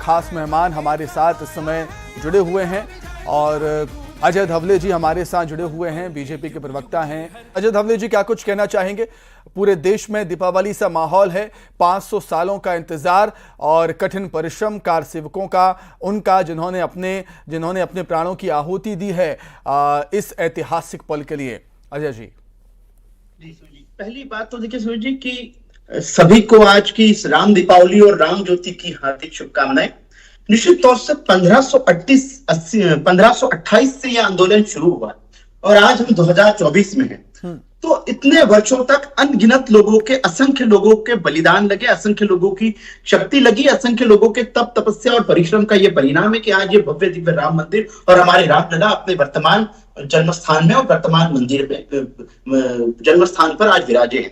खास मेहमान हमारे साथ इस समय जुड़े हुए हैं और अजय धवले जी हमारे साथ जुड़े हुए हैं, बीजेपी के प्रवक्ता हैं। अजय धवले जी, क्या कुछ कहना चाहेंगे? पूरे देश में दीपावली सा माहौल है, 500 सालों का इंतजार और कठिन परिश्रम कार सेवकों का, उनका जिन्होंने अपने प्राणों की आहुति दी है इस ऐतिहासिक पल के लिए। अजय जी। पहली बात तो देखिए सूरज जी कि सभी को आज की इस राम दीपावली और राम ज्योति की हार्दिक शुभकामनाएं। निश्चित तौर से 1528 से यह आंदोलन शुरू हुआ और आज हम 2024 में हैं। तो इतने वर्षों तक अनगिनत लोगों के, असंख्य लोगों के बलिदान लगे, असंख्य लोगों की शक्ति लगी, असंख्य लोगों के तप तपस्या और परिश्रम का यह परिणाम है कि आज ये भव्य दिव्य राम मंदिर और हमारे रामलला अपने वर्तमान जन्म स्थान में और वर्तमान मंदिर में जन्म स्थान पर आज विराजे हैं।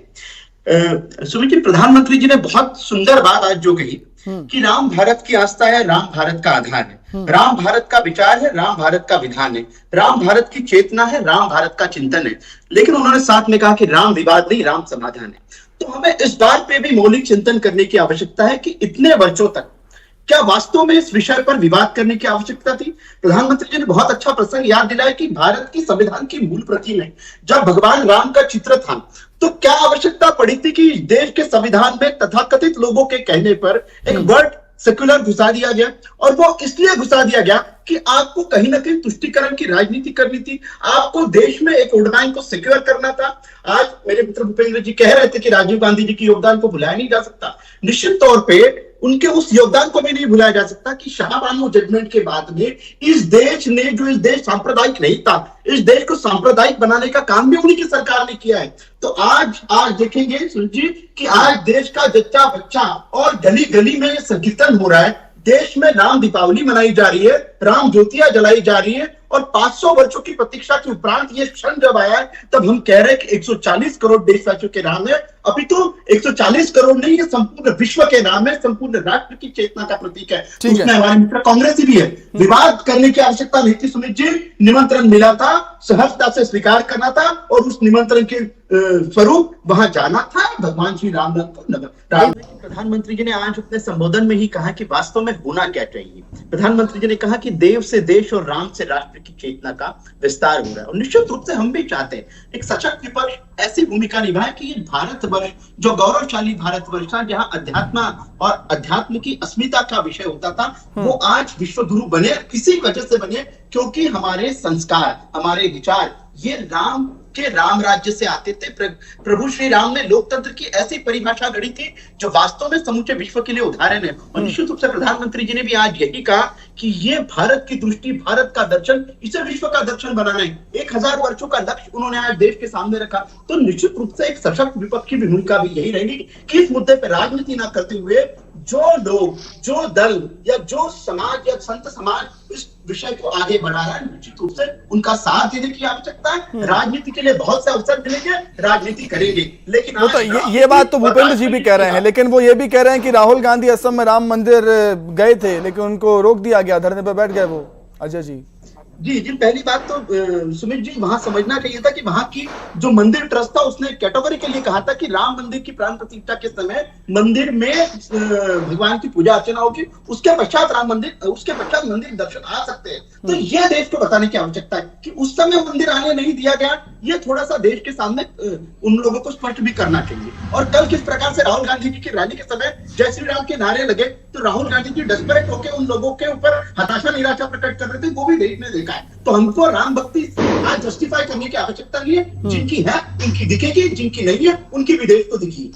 सुमित जी, प्रधानमंत्री जी ने बहुत सुंदर बात आज जो कही कि राम भारत की आस्था है, राम भारत का आधार है, राम भारत का विचार है, राम भारत का विधान है, राम भारत की चेतना है, राम भारत का चिंतन है। लेकिन उन्होंने साथ में कहा कि राम विवाद नहीं, राम समाधान है। तो हमें इस बात पे भी मौलिक चिंतन करने की आवश्यकता है कि इतने वर्षों तक क्या वास्तव में इस विषय पर विवाद करने की आवश्यकता थी? प्रधानमंत्री जी ने बहुत अच्छा प्रसंग याद दिलाया कि भारत की संविधान की मूल प्रति में जब भगवान राम का चित्र था तो क्या आवश्यकता पड़ी थी कि देश के संविधान में तथाकथित लोगों के कहने पर एक वर्ड सेक्युलर घुसा दिया गया? और वो इसलिए घुसा दिया गया कि आपको कहीं ना कहीं तुष्टीकरण की राजनीति करनी थी, आपको देश में एक वोट को सिक्योर करना था। आज मेरे मित्र भूपेंद्र जी कह रहे थे कि राजीव गांधी जी के योगदान को भुलाया नहीं जा सकता। निश्चित तौर पे उनके उस योगदान को भी नहीं भुलाया जा सकता कि शाहबानो जजमेंट के बाद में इस देश ने, जो इस देश सांप्रदायिक नहीं था, इस देश को सांप्रदायिक बनाने का काम भी उन्हीं की सरकार ने किया है। तो आज देखेंगे सुनिए कि आज देश का जच्चा बच्चा और गली गली में ये संकीर्तन हो रहा है, देश में राम दीपावली मनाई जा रही है, राम ज्योतियां जलाई जा रही है और 500 वर्षों की प्रतीक्षा के उपरांत ये क्षण जब आया है तब हम कह रहे हैं कि 140 करोड़ देशवासियों के नाम है। अभी तो 140 करोड़ नहीं, ये संपूर्ण विश्व के नाम है, संपूर्ण राष्ट्र की चेतना का प्रतीक है। उसमें हमारे मित्र कांग्रेसी भी है। विवाद करने की आवश्यकता नहीं थी सुमित जी, निमंत्रण मिला था, सहजता से स्वीकार करना था और उस निमंत्रण के स्वरूप वहां जाना था, भगवान श्री राम को। प्रधानमंत्री जी ने आज अपने संबोधन में ही कहा कि वास्तव में होना क्या चाहिए। प्रधानमंत्री जी ने कहा कि देव से देश और राम से राष्ट्र की चेतना का विस्तार हो रहा है और निश्चित रूप से हम भी चाहते हैं एक सशक्त विपक्ष ऐसी भूमिका निभाए कि ये भारतवर्ष, जो गौरवशाली भारतवर्ष था, जहां अध्यात्म और अध्यात्म की अस्मिता का विषय होता था, वो आज विश्व गुरु बने। किसी वजह से बने क्योंकि हमारे संस्कार, हमारे विचार ये राम के राम राज्य से आते थे। प्रभु श्री राम ने लोकतंत्र की ऐसी परिभाषा गढ़ी थी जो वास्तव में समूचे विश्व के लिए उदाहरण है। और निश्चित रूप से प्रधानमंत्री जी ने भी आज यही कहा कि ये भारत की दृष्टि, भारत का दर्शन, इसे विश्व का दर्शन बनाना है। 1000 वर्षों का लक्ष्य उन्होंने आज देश के सामने रखा। तो निश्चित रूप से एक सशक्त विपक्ष की भूमिका भी यही रहेगी कि इस मुद्दे पर राजनीति न करते हुए जो लोग, जो दल या जो समाज या संत समाज इस विषय को आगे बढ़ा रहा है, निश्चित रूप से उनका साथ देने की आवश्यकता है। राजनीति के लिए बहुत से अवसर मिलेंगे, राजनीति करेंगे। लेकिन वो तो ये बात तो भूपेंद्र जी भी कह रहे हैं, लेकिन वो ये भी कह रहे हैं कि राहुल गांधी असम में राम मंदिर गए थे लेकिन उनको रोक दिया गया, धरने पर बैठ गए वो। अजय जी। जी, पहली बात तो सुमित जी, वहां समझना चाहिए था कि वहां की जो मंदिर ट्रस्ट था उसने कैटेगरी के लिए कहा था कि राम मंदिर की प्राण प्रतिष्ठा के समय मंदिर में भगवान की पूजा अर्चना होगी, उसके पश्चात मंदिर दर्शन आ सकते हैं। तो यह देश को बताने की आवश्यकता है कि उस समय मंदिर आने नहीं दिया गया। ये थोड़ा सा देश के सामने उन लोगों को स्पष्ट भी करना चाहिए। और कल किस प्रकार से राहुल गांधी जी की रैली के समय जय श्री राम के नारे लगे तो राहुल गांधी जी डेस्परेट होकर उन लोगों के ऊपर हताशा निराशा प्रकट कर रहे थे, वो भी देश ने देखा है। तो हमको राम भक्ति आज जस्टिफाई करने की आवश्यकता नहीं है। जिनकी है उनकी दिखेगी, जिनकी नहीं है उनकी भी देश को दिखेगी।